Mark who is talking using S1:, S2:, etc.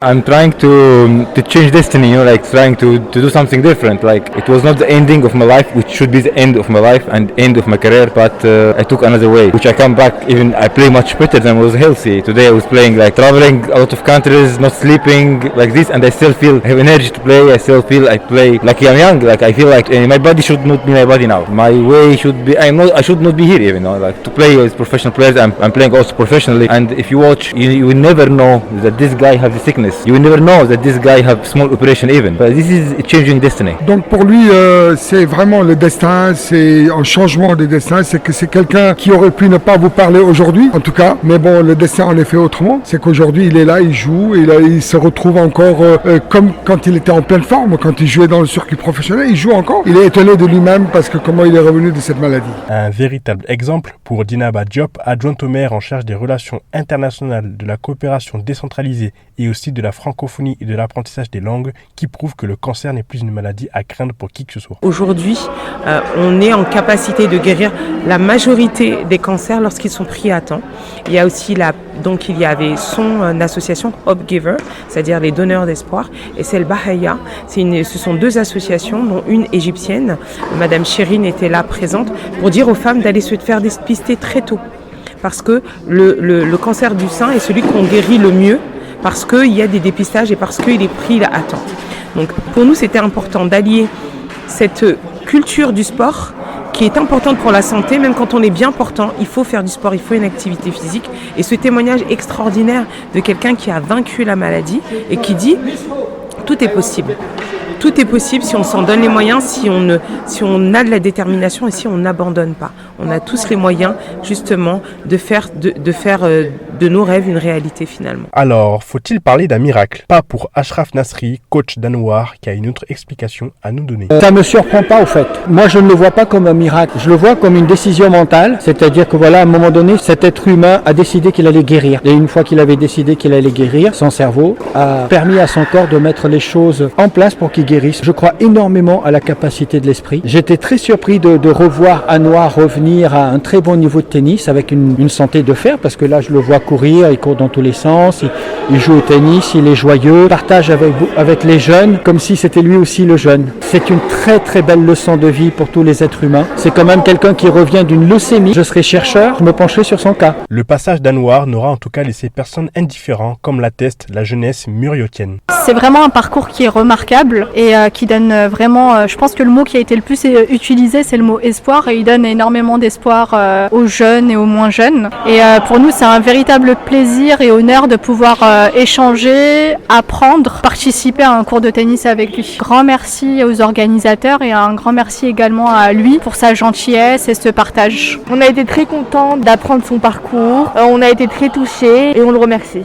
S1: I'm trying to change destiny, like trying to do something different. Like it was not the ending of my life, which should be the end of my life and end of my career, but I took another way, which I come back even I play much better than I was healthy. Today I was playing like traveling a lot of countries, not sleeping like this, and I still feel I have energy to play. I still feel I play like I'm young. Like I feel like my body should not be my body now. My way should be. I should not be here even. Like to play with professional players, I'm playing also professionally. And if you watch, you will never know that this guy has the sickness. You will never know that this guy have small operation even. But this is changing destiny.
S2: Donc pour lui, c'est vraiment le destin, c'est un changement de destin. C'est que c'est quelqu'un qui aurait pu ne pas vous parler aujourd'hui, en tout cas. Mais bon, le destin en est fait autrement. C'est qu'aujourd'hui, il est là, il joue, et là, il se retrouve encore comme quand il était en pleine forme, quand il jouait dans le circuit professionnel, il joue encore. Il est étonné de lui-même parce que comment il est revenu de cette maladie.
S3: Un véritable exemple pour Dina-Ba Diop, adjointe au maire en charge des relations internationales, de la coopération décentralisée et aussi de la francophonie et de l'apprentissage des langues, qui prouve que le cancer n'est plus une maladie à craindre pour qui que ce soit.
S4: Aujourd'hui, on est en capacité de guérir la majorité des cancers lorsqu'ils sont pris à temps. Il y a aussi il y avait son association Hope Giver, c'est-à-dire les donneurs d'espoir, et celle Bahaya. Ce sont deux associations, dont une égyptienne. Madame Chérine était là présente pour dire aux femmes d'aller se faire dépister très tôt. Parce que le cancer du sein est celui qu'on guérit le mieux, parce qu'il y a des dépistages et parce qu'il est pris à temps. Donc pour nous, c'était important d'allier cette culture du sport qui est importante pour la santé. Même quand on est bien portant, il faut faire du sport, il faut une activité physique. Et ce témoignage extraordinaire de quelqu'un qui a vaincu la maladie et qui dit « tout est possible ». Tout est possible si on s'en donne les moyens, si on a de la détermination et si on n'abandonne pas. On a tous les moyens justement de faire de nos rêves une réalité finalement.
S3: Alors, faut-il parler d'un miracle? Pas pour Ashraf Nasri, coach danois, qui a une autre explication à nous donner.
S5: Ça me surprend pas au fait. Moi je ne le vois pas comme un miracle, je le vois comme une décision mentale, c'est-à-dire que voilà, à un moment donné, cet être humain a décidé qu'il allait guérir. Et une fois qu'il avait décidé qu'il allait guérir, son cerveau a permis à son corps de mettre les choses en place pour qu'il guérisse. Je crois énormément à la capacité de l'esprit. J'étais très surpris de revoir Anouar revenir à un très bon niveau de tennis avec une santé de fer, parce que là je le vois courir, il court dans tous les sens, il joue au tennis, il est joyeux, partage avec les jeunes comme si c'était lui aussi le jeune. C'est une très très belle leçon de vie pour tous les êtres humains. C'est quand même quelqu'un qui revient d'une leucémie. Je serai chercheur, je me pencherai sur son cas.
S3: Le passage d'Anouar n'aura en tout cas laissé personne indifférent, comme l'atteste la jeunesse muriotienne.
S6: C'est vraiment un parcours qui est remarquable et qui donne vraiment, je pense que le mot qui a été le plus utilisé, c'est le mot espoir, et il donne énormément d'espoir aux jeunes et aux moins jeunes. Et pour nous, c'est un véritable plaisir et honneur de pouvoir échanger, apprendre, participer à un cours de tennis avec lui. Grand merci aux organisateurs et un grand merci également à lui pour sa gentillesse et ce partage.
S7: On a été très contents d'apprendre son parcours, on a été très touchés et on le remercie.